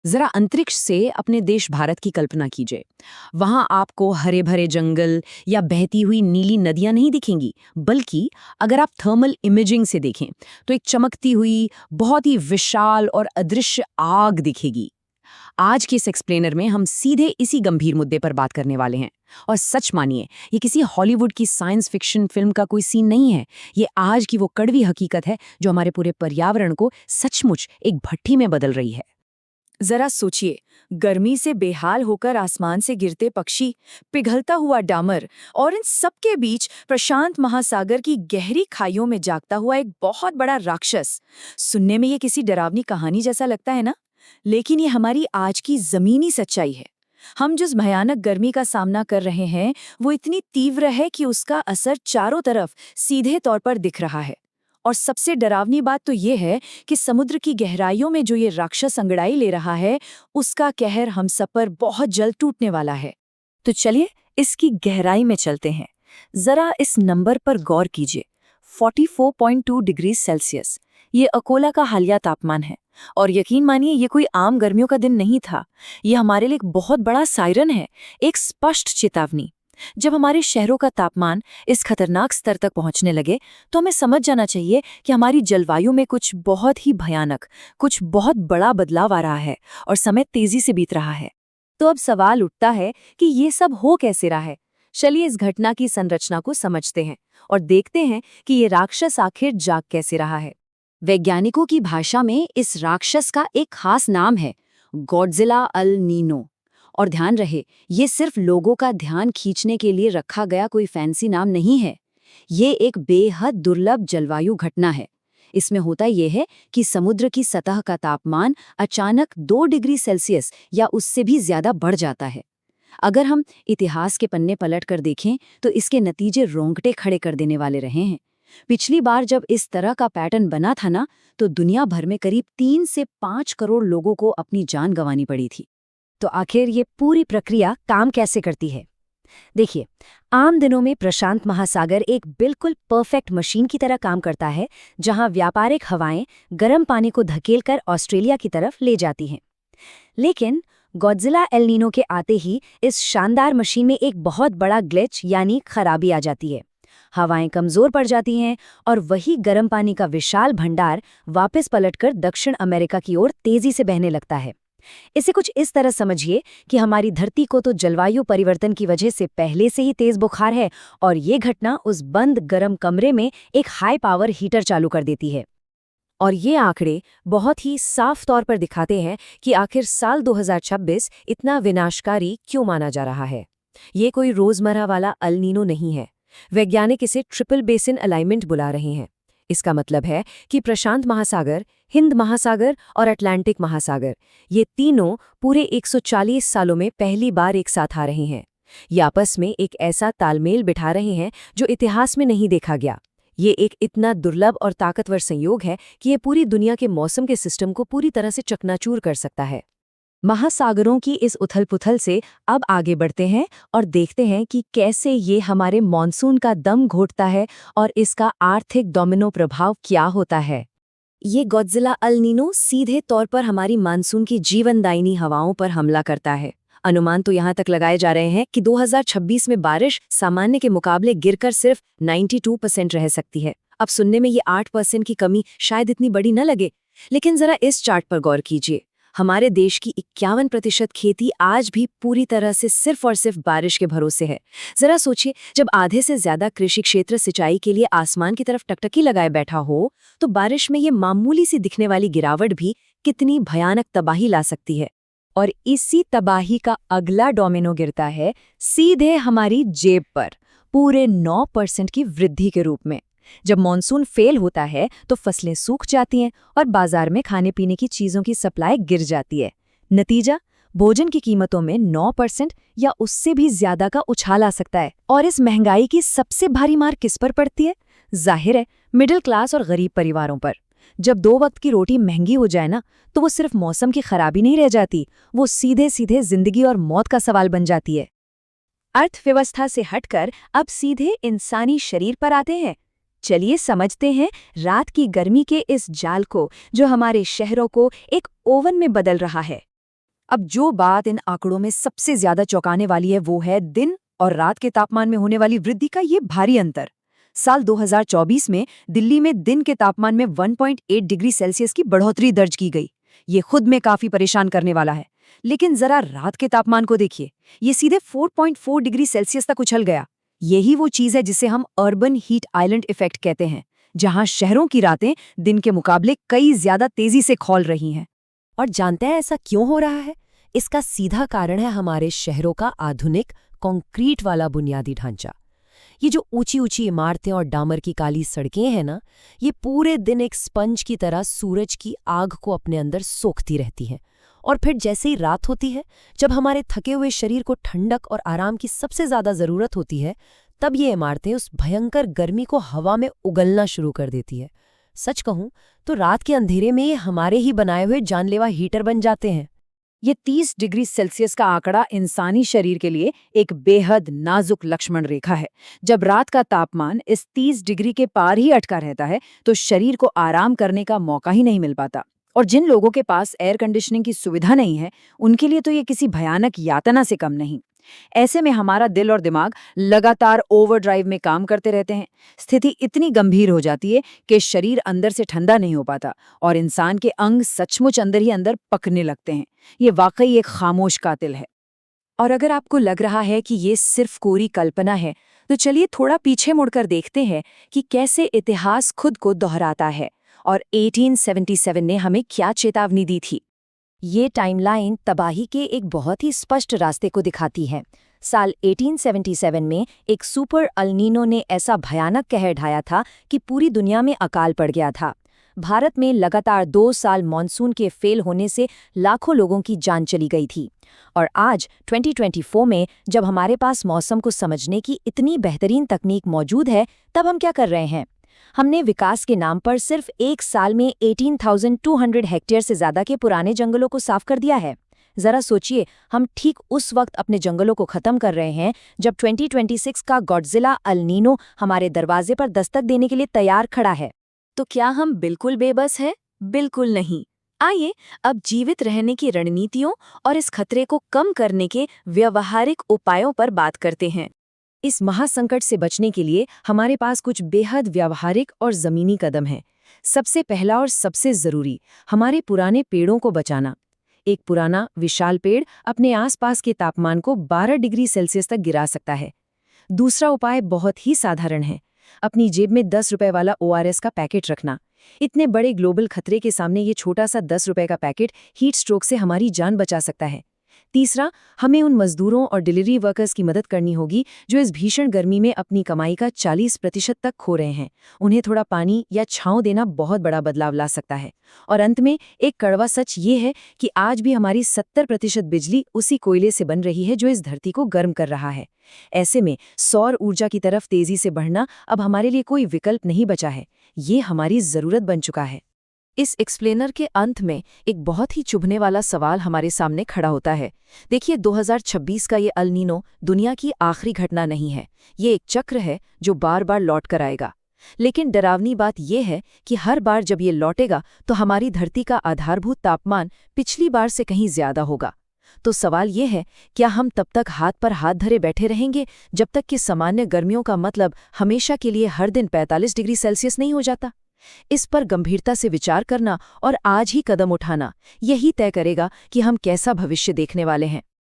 जरा अंतरिक्ष से अपने देश भारत की कल्पना कीजिए। वहां आपको हरे भरे जंगल या बहती हुई नीली नदियां नहीं दिखेंगी, बल्कि अगर आप थर्मल इमेजिंग से देखें तो एक चमकती हुई बहुत ही विशाल और अदृश्य आग दिखेगी। आज के इस एक्सप्लेनर में हम सीधे इसी गंभीर मुद्दे पर बात करने वाले हैं। और सच मानिए, ये किसी हॉलीवुड की साइंस फिक्शन फिल्म का कोई सीन नहीं है। ये आज की वो कड़वी हकीकत है जो हमारे पूरे पर्यावरण को सचमुच एक भट्ठी में बदल रही है। जरा सोचिए, गर्मी से बेहाल होकर आसमान से गिरते पक्षी, पिघलता हुआ डामर और इन सबके बीच प्रशांत महासागर की गहरी खाइयों में जागता हुआ एक बहुत बड़ा राक्षस। सुनने में ये किसी डरावनी कहानी जैसा लगता है ना? लेकिन ये हमारी आज की जमीनी सच्चाई है। हम जिस भयानक गर्मी का सामना कर रहे हैं वो इतनी तीव्र है कि उसका असर चारों तरफ सीधे तौर पर दिख रहा है। और सबसे डरावनी बात तो ये है कि समुद्र की गहराइयों में जो ये राक्षस अंगड़ाई ले रहा है, उसका कहर हम सब पर बहुत जल्द टूटने वाला है। तो चलिए इसकी गहराई में चलते हैं। जरा इस नंबर पर गौर कीजिए, 44.2 डिग्री सेल्सियस। ये अकोला का हालिया तापमान है। और यकीन मानिए, ये कोई आम गर्मियों का दिन नहीं था। ये हमारे लिए एक बहुत बड़ा सायरन है, एक स्पष्ट चेतावनी। जब हमारे शहरों का तापमान इस खतरनाक स्तर तक पहुंचने लगे तो हमें समझ जाना चाहिए कि हमारी जलवायु में कुछ बहुत ही भयानक, कुछ बहुत बड़ा बदलाव आ रहा है और समय तेजी से बीत रहा है। तो अब सवाल उठता है कि ये सब हो कैसे रहा है। चलिए इस घटना की संरचना को समझते हैं और देखते हैं कि ये राक्षस आखिर जाग कैसे रहा है। वैज्ञानिकों की भाषा में इस राक्षस का एक खास नाम है, गॉडजिला अल नीनो। और ध्यान रहे, ये सिर्फ लोगों का ध्यान खींचने के लिए रखा गया कोई फैंसी नाम नहीं है। ये एक बेहद दुर्लभ जलवायु घटना है। इसमें होता यह है कि समुद्र की सतह का तापमान अचानक 2 डिग्री सेल्सियस या उससे भी ज्यादा बढ़ जाता है। अगर हम इतिहास के पन्ने पलट कर देखें तो इसके नतीजे रोंगटे खड़े कर देने वाले रहे हैं। पिछली बार जब इस तरह का पैटर्न बना था ना, तो दुनिया भर में करीब 3 से 5 करोड़ लोगों को अपनी जान गंवानी पड़ी थी। तो आखिर ये पूरी प्रक्रिया काम कैसे करती है? देखिए, आम दिनों में प्रशांत महासागर एक बिल्कुल परफेक्ट मशीन की तरह काम करता है, जहां व्यापारिक हवाएं गर्म पानी को धकेलकर ऑस्ट्रेलिया की तरफ ले जाती हैं। लेकिन गॉडजिला एल नीनो के आते ही इस शानदार मशीन में एक बहुत बड़ा ग्लिच यानी खराबी आ जाती है। हवाएं कमजोर पड़ जाती हैं और वही गर्म पानी का विशाल भंडार वापस पलटकर दक्षिण अमेरिका की ओर तेजी से बहने लगता है। इसे कुछ इस तरह समझिए कि हमारी धरती को तो जलवायु परिवर्तन की वजह से पहले से ही तेज बुखार है, और ये घटना उस बंद गर्म कमरे में एक हाई पावर हीटर चालू कर देती है। और ये आंकड़े बहुत ही साफ तौर पर दिखाते हैं कि आखिर साल 2026 इतना विनाशकारी क्यों माना जा रहा है। ये कोई रोजमर्रा वाला अल नीनो नहीं है। वैज्ञानिक इसे ट्रिपल बेसिन अलाइनमेंट बुला रहे हैं। इसका मतलब है कि प्रशांत महासागर, हिंद महासागर और अटलांटिक महासागर, ये तीनों पूरे 140 सालों में पहली बार एक साथ आ रहे हैं। ये आपस में एक ऐसा तालमेल बिठा रहे हैं जो इतिहास में नहीं देखा गया। ये एक इतना दुर्लभ और ताकतवर संयोग है कि ये पूरी दुनिया के मौसम के सिस्टम को पूरी तरह से चकनाचूर कर सकता है। महासागरों की इस उथल-पुथल से अब आगे बढ़ते हैं और देखते हैं कि कैसे ये हमारे मॉनसून का दम घोटता है और इसका आर्थिक डोमिनो प्रभाव क्या होता है। ये गॉडजिला अल नीनो सीधे तौर पर हमारी मानसून की जीवनदायिनी हवाओं पर हमला करता है। अनुमान तो यहाँ तक लगाए जा रहे हैं कि 2026 में बारिश सामान्य के मुकाबले गिरकर सिर्फ 92% रह सकती है। अब सुनने में ये 8% की कमी शायद इतनी बड़ी न लगे, लेकिन जरा इस चार्ट पर गौर कीजिए। हमारे देश की 51% खेती आज भी पूरी तरह से सिर्फ और सिर्फ बारिश के भरोसे है। जरा सोचिए, जब आधे से ज्यादा कृषि क्षेत्र सिंचाई के लिए आसमान की तरफ टकटकी लगाए बैठा हो, तो बारिश में ये मामूली सी दिखने वाली गिरावट भी कितनी भयानक तबाही ला सकती है। और इसी तबाही का अगला डोमिनो गिरता है सीधे हमारी जेब पर, पूरे 9% की वृद्धि के रूप में। जब मॉनसून फेल होता है तो फसलें सूख जाती हैं और बाजार में खाने पीने की चीजों की सप्लाई गिर जाती है। नतीजा, भोजन की कीमतों में 9% या उससे भी ज्यादा का उछाल आ सकता है। और इस महंगाई की सबसे भारी मार किस पर पड़ती है? जाहिर है, मिडिल क्लास और गरीब परिवारों पर। जब 2 वक्त की रोटी महंगी हो जाए ना, तो वो सिर्फ मौसम की खराबी नहीं रह जाती, वो सीधे सीधे जिंदगी और मौत का सवाल बन जाती है। अर्थव्यवस्था से हटकर अब सीधे इंसानी शरीर पर आते हैं। चलिए समझते हैं रात की गर्मी के इस जाल को, जो हमारे शहरों को एक ओवन में बदल रहा है। अब जो बात इन आंकड़ों में सबसे ज्यादा चौंकाने वाली है वो है दिन और रात के तापमान में होने वाली वृद्धि का ये भारी अंतर। साल 2024 में दिल्ली में दिन के तापमान में 1.8 डिग्री सेल्सियस की बढ़ोतरी दर्ज की गई। ये खुद में काफी परेशान करने वाला है। लेकिन जरा रात के तापमान को देखिए, ये सीधे 4.4 डिग्री सेल्सियस तक उछल गया। यही वो चीज है जिसे हम अर्बन हीट आइलैंड इफेक्ट कहते हैं, जहां शहरों की रातें दिन के मुकाबले कई ज्यादा तेजी से खौल रही हैं। और जानते हैं ऐसा क्यों हो रहा है? इसका सीधा कारण है हमारे शहरों का आधुनिक कंक्रीट वाला बुनियादी ढांचा। ये जो ऊंची ऊंची इमारतें और डामर की काली सड़कें हैं ना, ये पूरे दिन एक स्पंज की तरह सूरज की आग को अपने अंदर सोखती रहती हैं। और फिर जैसे ही रात होती है, जब हमारे थके हुए शरीर को ठंडक और आराम की सबसे ज्यादा जरूरत होती है, तब ये इमारतें उस भयंकर गर्मी को हवा में उगलना शुरू कर देती है। सच कहूं तो रात के अंधेरे में ये हमारे ही बनाए हुए जानलेवा हीटर बन जाते हैं। ये 30 डिग्री सेल्सियस का आंकड़ा इंसानी शरीर के लिए एक बेहद नाजुक लक्ष्मण रेखा है। जब रात का तापमान इस 30 डिग्री के पार ही अटका रहता है तो शरीर को आराम करने का मौका ही नहीं मिल पाता। और जिन लोगों के पास एयर कंडीशनिंग की सुविधा नहीं है, उनके लिए तो ये किसी भयानक यातना से कम नहीं। ऐसे में हमारा दिल और दिमाग लगातार ओवरड्राइव में काम करते रहते हैं। स्थिति इतनी गंभीर हो जाती है कि शरीर अंदर से ठंडा नहीं हो पाता और इंसान के अंग सचमुच अंदर ही अंदर पकने लगते हैं। ये वाकई एक खामोश कातिल है। और अगर आपको लग रहा है कि ये सिर्फ कोरी कल्पना है, तो चलिए थोड़ा पीछे मुड़कर देखते हैं कि कैसे इतिहास खुद को दोहराता है और 1877 ने हमें क्या चेतावनी दी थी। ये टाइमलाइन तबाही के एक बहुत ही स्पष्ट रास्ते को दिखाती है। साल 1877 में एक सुपर अल्नीनो ने ऐसा भयानक कहर ढाया था कि पूरी दुनिया में अकाल पड़ गया था। भारत में लगातार 2 साल मॉनसून के फेल होने से लाखों लोगों की जान चली गई थी। और आज 2024 में जब हमारे पास मौसम को समझने की इतनी बेहतरीन तकनीक मौजूद है, तब हम क्या कर रहे हैं? हमने विकास के नाम पर सिर्फ एक साल में 18,200 हेक्टेयर से ज्यादा के पुराने जंगलों को साफ कर दिया है। जरा सोचिए, हम ठीक उस वक्त अपने जंगलों को खत्म कर रहे हैं जब 2026 का गॉडजिला अल्नीनो हमारे दरवाजे पर दस्तक देने के लिए तैयार खड़ा है। तो क्या हम बिल्कुल बेबस हैं? बिल्कुल नहीं। आइए अब जीवित रहने की रणनीतियों और इस खतरे को कम करने के व्यावहारिक उपायों पर बात करते हैं। इस महासंकट से बचने के लिए हमारे पास कुछ बेहद व्यावहारिक और जमीनी कदम हैं। सबसे पहला और सबसे जरूरी, हमारे पुराने पेड़ों को बचाना। एक पुराना विशाल पेड़ अपने आसपास के तापमान को 12 डिग्री सेल्सियस तक गिरा सकता है। दूसरा उपाय बहुत ही साधारण है, अपनी जेब में 10 रुपए वाला ORS का पैकेट रखना। इतने बड़े ग्लोबल खतरे के सामने ये छोटा सा 10 रुपए का पैकेट हीट स्ट्रोक से हमारी जान बचा सकता है। तीसरा, हमें उन मजदूरों और डिलीवरी वर्कर्स की मदद करनी होगी जो इस भीषण गर्मी में अपनी कमाई का 40% तक खो रहे हैं। उन्हें थोड़ा पानी या छांव देना बहुत बड़ा बदलाव ला सकता है। और अंत में एक कड़वा सच ये है कि आज भी हमारी 70% बिजली उसी कोयले से बन रही है जो इस धरती को गर्म कर रहा है। ऐसे में सौर ऊर्जा की तरफ तेजी से बढ़ना अब हमारे लिए कोई विकल्प नहीं बचा है, ये हमारी जरूरत बन चुका है। इस एक्सप्लेनर के अंत में एक बहुत ही चुभने वाला सवाल हमारे सामने खड़ा होता है। देखिए, 2026 का ये अल्नीनो दुनिया की आखिरी घटना नहीं है। ये एक चक्र है जो बार बार लौट कर आएगा। लेकिन डरावनी बात यह है कि हर बार जब ये लौटेगा तो हमारी धरती का आधारभूत तापमान पिछली बार से कहीं ज्यादा होगा। तो सवाल ये है, क्या हम तब तक हाथ पर हाथ धरे बैठे रहेंगे जब तक कि सामान्य गर्मियों का मतलब हमेशा के लिए हर दिन 45 डिग्री सेल्सियस नहीं हो जाता? इस पर गंभीरता से विचार करना और आज ही कदम उठाना, यही तय करेगा कि हम कैसा भविष्य देखने वाले हैं।